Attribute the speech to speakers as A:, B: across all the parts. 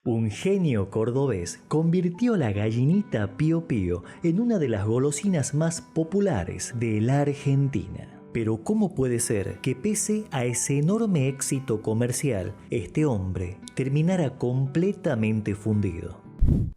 A: Un genio cordobés convirtió la gallinita Pío Pío en una de las golosinas más populares de la Argentina. Pero ¿cómo puede ser que pese a ese enorme éxito comercial, este hombre terminara completamente fundido?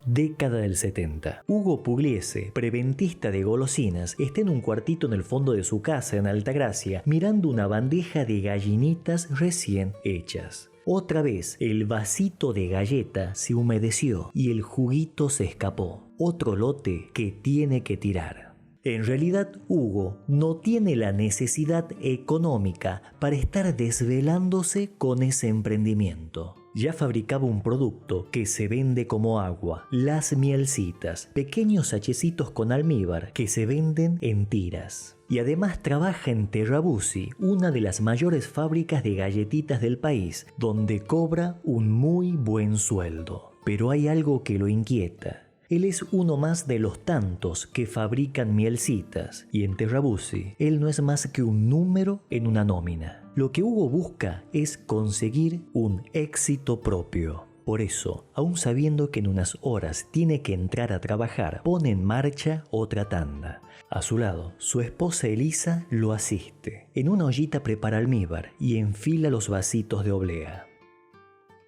A: Década del 70. Hugo Pugliese, preventista de golosinas, está en un cuartito en el fondo de su casa en Altagracia mirando una bandeja de gallinitas recién hechas. Otra vez, el vasito de galleta se humedeció y el juguito se escapó. Otro lote que tiene que tirar. En realidad, Hugo no tiene la necesidad económica para estar desvelándose con ese emprendimiento. Ya fabricaba un producto que se vende como agua, las mielcitas, pequeños sachecitos con almíbar que se venden en tiras. Y además trabaja en Terrabuzzi, una de las mayores fábricas de galletitas del país, donde cobra un muy buen sueldo. Pero hay algo que lo inquieta. Él es uno más de los tantos que fabrican mielcitas, y en Terrabuzzi él no es más que un número en una nómina. Lo que Hugo busca es conseguir un éxito propio. Por eso, aun sabiendo que en unas horas tiene que entrar a trabajar, pone en marcha otra tanda. A su lado, su esposa Elisa lo asiste. En una ollita prepara almíbar y enfila los vasitos de oblea.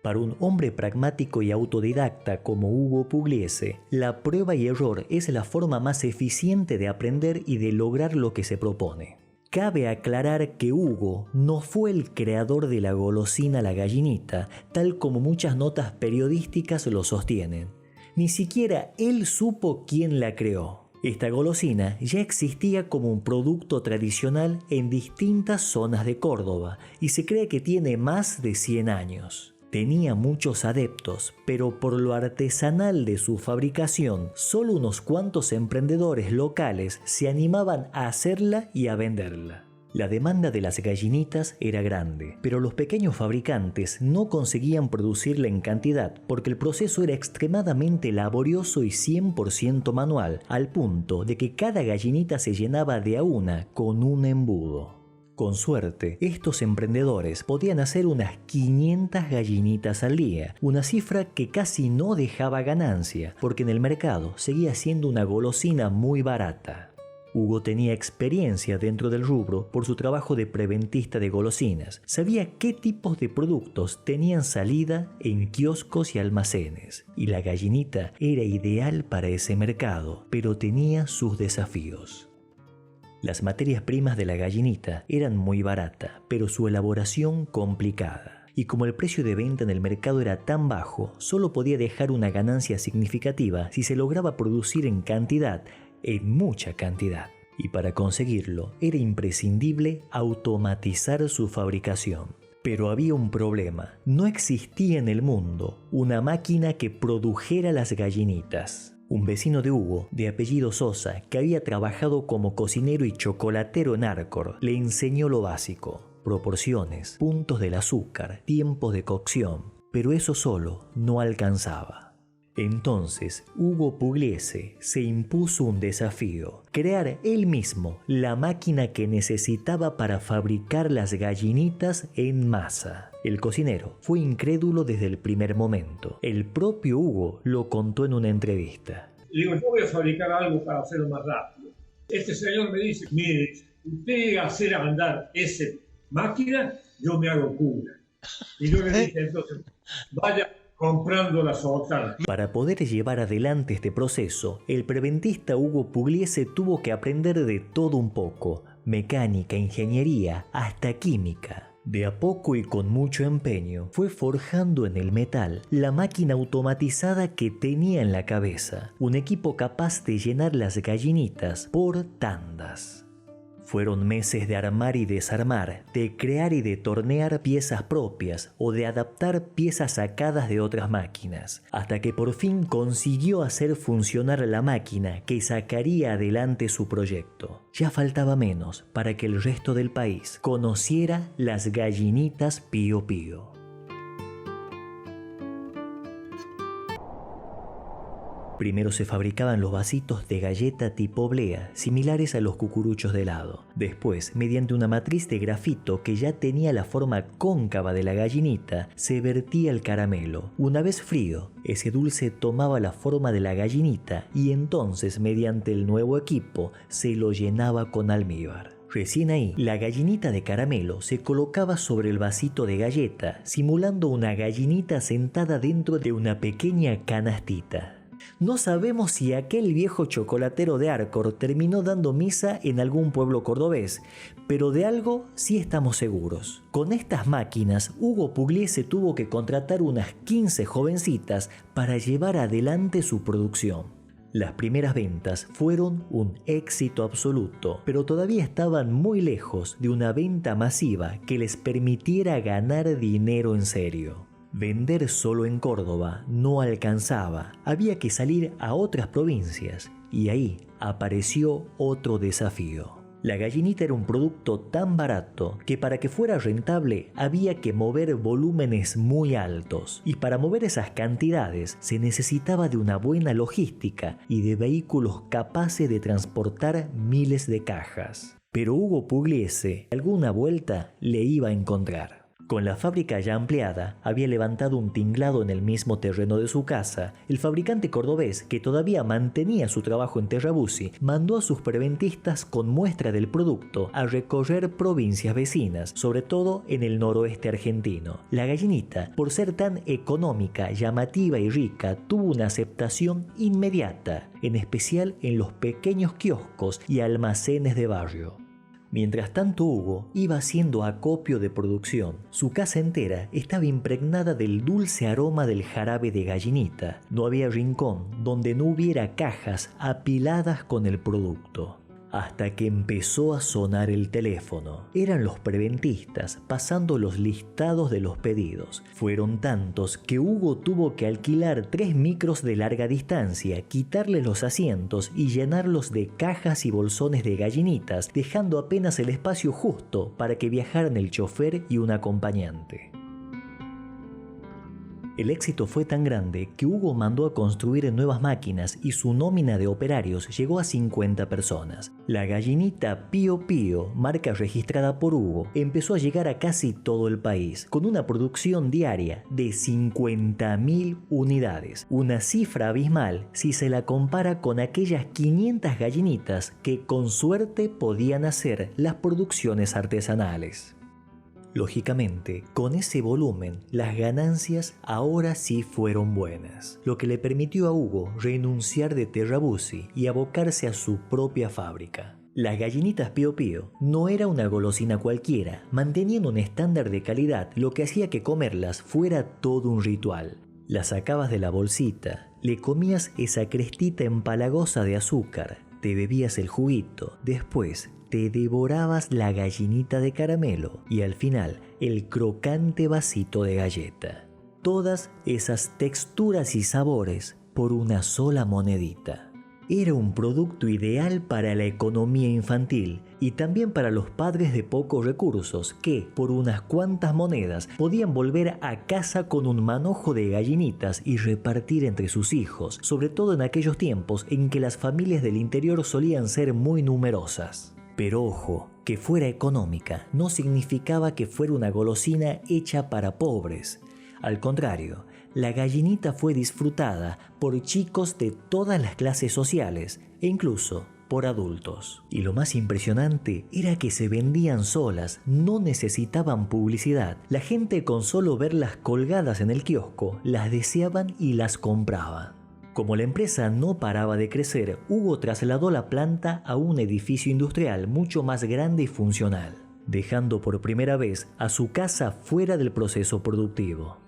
A: Para un hombre pragmático y autodidacta como Hugo Pugliese, la prueba y error es la forma más eficiente de aprender y de lograr lo que se propone. Cabe aclarar que Hugo no fue el creador de la golosina La Gallinita, tal como muchas notas periodísticas lo sostienen. Ni siquiera él supo quién la creó. Esta golosina ya existía como un producto tradicional en distintas zonas de Córdoba y se cree que tiene más de 100 años. Tenía muchos adeptos, pero por lo artesanal de su fabricación, solo unos cuantos emprendedores locales se animaban a hacerla y a venderla. La demanda de las gallinitas era grande, pero los pequeños fabricantes no conseguían producirla en cantidad porque el proceso era extremadamente laborioso y 100% manual, al punto de que cada gallinita se llenaba de a una con un embudo. Con suerte, estos emprendedores podían hacer unas 500 gallinitas al día, una cifra que casi no dejaba ganancia, porque en el mercado seguía siendo una golosina muy barata. Hugo tenía experiencia dentro del rubro por su trabajo de preventista de golosinas. Sabía qué tipos de productos tenían salida en kioscos y almacenes, y la gallinita era ideal para ese mercado, pero tenía sus desafíos. Las materias primas de la gallinita eran muy baratas, pero su elaboración complicada. Y como el precio de venta en el mercado era tan bajo, solo podía dejar una ganancia significativa si se lograba producir en cantidad, en mucha cantidad. Y para conseguirlo, era imprescindible automatizar su fabricación. Pero había un problema. No existía en el mundo una máquina que produjera las gallinitas. Un vecino de Hugo, de apellido Sosa, que había trabajado como cocinero y chocolatero en Arcor, le enseñó lo básico: proporciones, puntos del azúcar, tiempos de cocción, pero eso solo no alcanzaba. Entonces, Hugo Pugliese se impuso un desafío: crear él mismo la máquina que necesitaba para fabricar las gallinitas en masa. El cocinero fue incrédulo desde el primer momento. El propio Hugo lo contó en una entrevista.
B: Le digo, yo voy a fabricar algo para hacerlo más rápido. Este señor me dice, mire, usted hacer andar esa máquina, yo me hago cura. Y yo le dije, entonces, vaya comprando la sotana.
A: Para poder llevar adelante este proceso, el preventista Hugo Pugliese tuvo que aprender de todo un poco: mecánica, ingeniería, hasta química. De a poco y con mucho empeño, fue forjando en el metal la máquina automatizada que tenía en la cabeza, un equipo capaz de llenar las gallinitas por tandas. Fueron meses de armar y desarmar, de crear y de tornear piezas propias o de adaptar piezas sacadas de otras máquinas, hasta que por fin consiguió hacer funcionar la máquina que sacaría adelante su proyecto. Ya faltaba menos para que el resto del país conociera las gallinitas Pío Pío. Primero se fabricaban los vasitos de galleta tipo oblea, similares a los cucuruchos de helado. Después, mediante una matriz de grafito que ya tenía la forma cóncava de la gallinita, se vertía el caramelo. Una vez frío, ese dulce tomaba la forma de la gallinita y entonces, mediante el nuevo equipo, se lo llenaba con almíbar. Recién ahí, la gallinita de caramelo se colocaba sobre el vasito de galleta, simulando una gallinita sentada dentro de una pequeña canastita. No sabemos si aquel viejo chocolatero de Arcor terminó dando misa en algún pueblo cordobés, pero de algo sí estamos seguros. Con estas máquinas, Hugo Pugliese tuvo que contratar unas 15 jovencitas para llevar adelante su producción. Las primeras ventas fueron un éxito absoluto, pero todavía estaban muy lejos de una venta masiva que les permitiera ganar dinero en serio. Vender solo en Córdoba no alcanzaba, había que salir a otras provincias y ahí apareció otro desafío. La gallinita era un producto tan barato que para que fuera rentable había que mover volúmenes muy altos y para mover esas cantidades se necesitaba de una buena logística y de vehículos capaces de transportar miles de cajas. Pero Hugo Pugliese alguna vuelta le iba a encontrar. Con la fábrica ya ampliada, había levantado un tinglado en el mismo terreno de su casa. El fabricante cordobés, que todavía mantenía su trabajo en Terrabuzzi, mandó a sus preventistas con muestra del producto a recorrer provincias vecinas, sobre todo en el noroeste argentino. La gallinita, por ser tan económica, llamativa y rica, tuvo una aceptación inmediata, en especial en los pequeños kioscos y almacenes de barrio. Mientras tanto, Hugo iba haciendo acopio de producción. Su casa entera estaba impregnada del dulce aroma del jarabe de gallinita. No había rincón donde no hubiera cajas apiladas con el producto. Hasta que empezó a sonar el teléfono. Eran los preventistas pasando los listados de los pedidos. Fueron tantos que Hugo tuvo que alquilar 3 micros de larga distancia, quitarles los asientos y llenarlos de cajas y bolsones de gallinitas, dejando apenas el espacio justo para que viajaran el chofer y un acompañante. El éxito fue tan grande que Hugo mandó a construir nuevas máquinas y su nómina de operarios llegó a 50 personas. La gallinita Pío Pío, marca registrada por Hugo, empezó a llegar a casi todo el país, con una producción diaria de 50.000 unidades. Una cifra abismal si se la compara con aquellas 500 gallinitas que con suerte podían hacer las producciones artesanales. Lógicamente, con ese volumen, las ganancias ahora sí fueron buenas, lo que le permitió a Hugo renunciar de Terrabuzzi y abocarse a su propia fábrica. Las gallinitas Pío Pío no era una golosina cualquiera, mantenían un estándar de calidad, lo que hacía que comerlas fuera todo un ritual. Las sacabas de la bolsita, le comías esa crestita empalagosa de azúcar, te bebías el juguito, después te devorabas la gallinita de caramelo y al final el crocante vasito de galleta. Todas esas texturas y sabores por una sola monedita. Era un producto ideal para la economía infantil y también para los padres de pocos recursos que, por unas cuantas monedas, podían volver a casa con un manojo de gallinitas y repartir entre sus hijos, sobre todo en aquellos tiempos en que las familias del interior solían ser muy numerosas. Pero ojo, que fuera económica no significaba que fuera una golosina hecha para pobres. Al contrario, la gallinita fue disfrutada por chicos de todas las clases sociales e incluso por adultos. Y lo más impresionante era que se vendían solas, no necesitaban publicidad. La gente con solo verlas colgadas en el kiosco las deseaban y las compraban. Como la empresa no paraba de crecer, Hugo trasladó la planta a un edificio industrial mucho más grande y funcional, dejando por primera vez a su casa fuera del proceso productivo.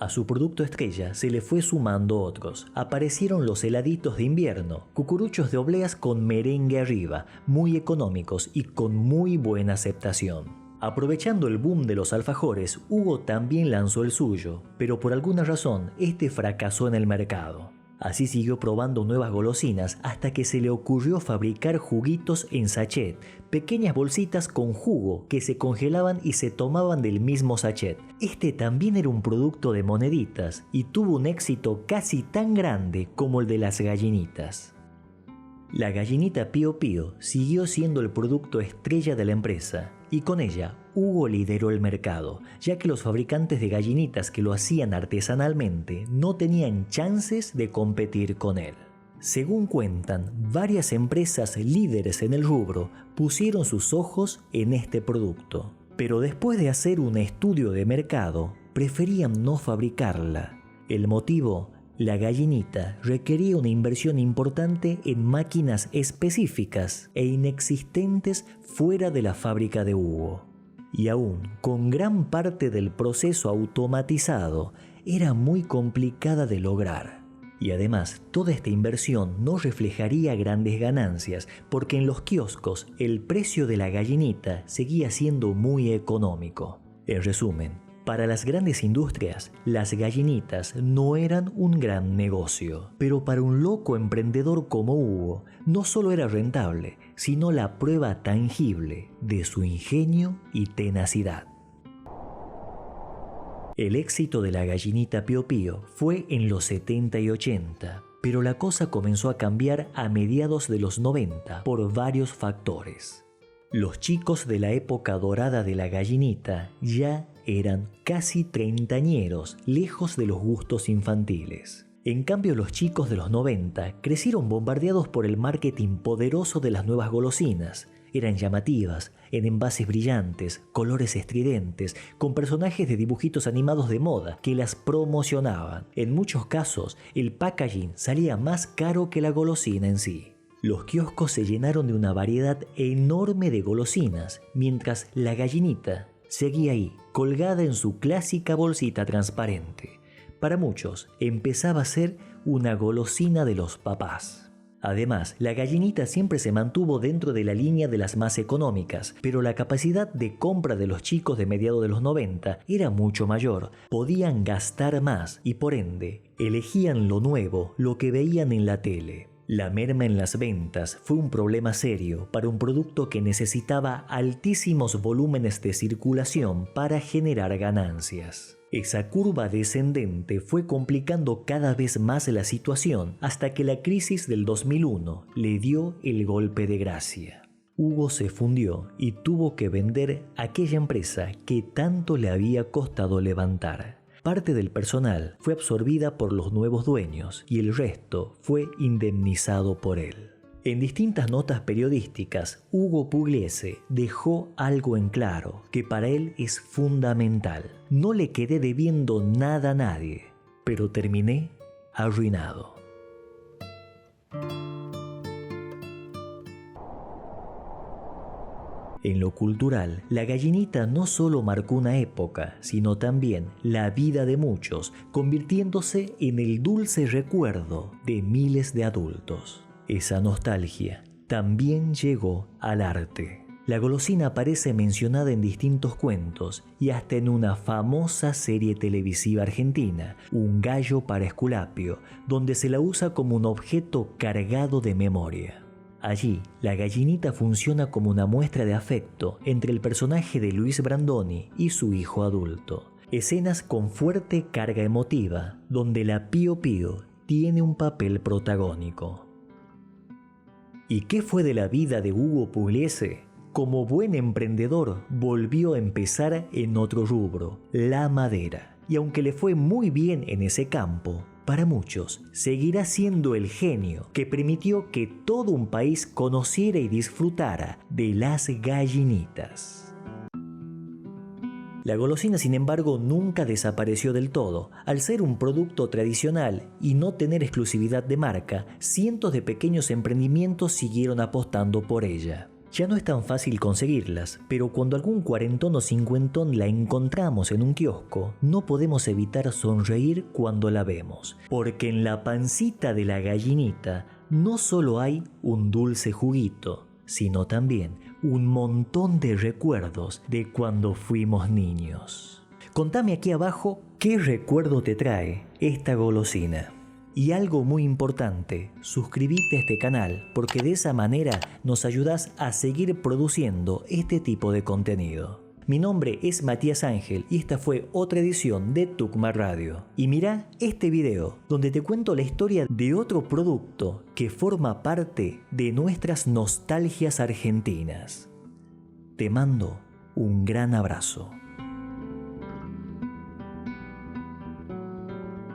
A: A su producto estrella se le fue sumando otros. Aparecieron los heladitos de invierno, cucuruchos de obleas con merengue arriba, muy económicos y con muy buena aceptación. Aprovechando el boom de los alfajores, Hugo también lanzó el suyo, pero por alguna razón este fracasó en el mercado. Así siguió probando nuevas golosinas hasta que se le ocurrió fabricar juguitos en sachet, pequeñas bolsitas con jugo que se congelaban y se tomaban del mismo sachet. Este también era un producto de moneditas y tuvo un éxito casi tan grande como el de las gallinitas. La gallinita Pío Pío siguió siendo el producto estrella de la empresa y con ella Hugo lideró el mercado, ya que los fabricantes de gallinitas que lo hacían artesanalmente no tenían chances de competir con él. Según cuentan, varias empresas líderes en el rubro pusieron sus ojos en este producto, pero después de hacer un estudio de mercado, preferían no fabricarla. El motivo: la gallinita requería una inversión importante en máquinas específicas e inexistentes fuera de la fábrica de Hugo. Y aún con gran parte del proceso automatizado, era muy complicada de lograr. Y además, toda esta inversión no reflejaría grandes ganancias, porque en los kioscos el precio de la gallinita seguía siendo muy económico. En resumen, para las grandes industrias, las gallinitas no eran un gran negocio, pero para un loco emprendedor como Hugo, no solo era rentable, sino la prueba tangible de su ingenio y tenacidad. El éxito de la gallinita Pío Pío fue en los 70 y 80, pero la cosa comenzó a cambiar a mediados de los 90 por varios factores. Los chicos de la época dorada de la gallinita ya eran casi treintañeros, lejos de los gustos infantiles. En cambio, los chicos de los 90 crecieron bombardeados por el marketing poderoso de las nuevas golosinas. Eran llamativas, en envases brillantes, colores estridentes, con personajes de dibujitos animados de moda que las promocionaban. En muchos casos, el packaging salía más caro que la golosina en sí. Los kioscos se llenaron de una variedad enorme de golosinas, mientras la gallinita seguía ahí, colgada en su clásica bolsita transparente. Para muchos, empezaba a ser una golosina de los papás. Además, la gallinita siempre se mantuvo dentro de la línea de las más económicas, pero la capacidad de compra de los chicos de mediados de los 90 era mucho mayor. Podían gastar más y, por ende, elegían lo nuevo, lo que veían en la tele. La merma en las ventas fue un problema serio para un producto que necesitaba altísimos volúmenes de circulación para generar ganancias. Esa curva descendente fue complicando cada vez más la situación hasta que la crisis del 2001 le dio el golpe de gracia. Hugo se fundió y tuvo que vender aquella empresa que tanto le había costado levantar. Parte del personal fue absorbida por los nuevos dueños y el resto fue indemnizado por él. En distintas notas periodísticas, Hugo Pugliese dejó algo en claro, que para él es fundamental. No le quedé debiendo nada a nadie, pero terminé arruinado. En lo cultural, la gallinita no solo marcó una época, sino también la vida de muchos, convirtiéndose en el dulce recuerdo de miles de adultos. Esa nostalgia también llegó al arte. La golosina aparece mencionada en distintos cuentos y hasta en una famosa serie televisiva argentina, Un gallo para Esculapio, donde se la usa como un objeto cargado de memoria. Allí, la gallinita funciona como una muestra de afecto entre el personaje de Luis Brandoni y su hijo adulto. Escenas con fuerte carga emotiva, donde la Pío Pío tiene un papel protagónico. ¿Y qué fue de la vida de Hugo Pugliese? Como buen emprendedor, volvió a empezar en otro rubro, la madera. Y aunque le fue muy bien en ese campo, para muchos seguirá siendo el genio que permitió que todo un país conociera y disfrutara de las gallinitas. La golosina, sin embargo, nunca desapareció del todo. Al ser un producto tradicional y no tener exclusividad de marca, cientos de pequeños emprendimientos siguieron apostando por ella. Ya no es tan fácil conseguirlas, pero cuando algún cuarentón o cincuentón la encontramos en un kiosco, no podemos evitar sonreír cuando la vemos, porque en la pancita de la gallinita no solo hay un dulce juguito, sino también un montón de recuerdos de cuando fuimos niños. Contame aquí abajo qué recuerdo te trae esta golosina. Y algo muy importante, suscríbete a este canal porque de esa manera nos ayudas a seguir produciendo este tipo de contenido. Mi nombre es Matías Ángel y esta fue otra edición de Tucumar Radio. Y mira este video donde te cuento la historia de otro producto que forma parte de nuestras nostalgias argentinas. Te mando un gran abrazo.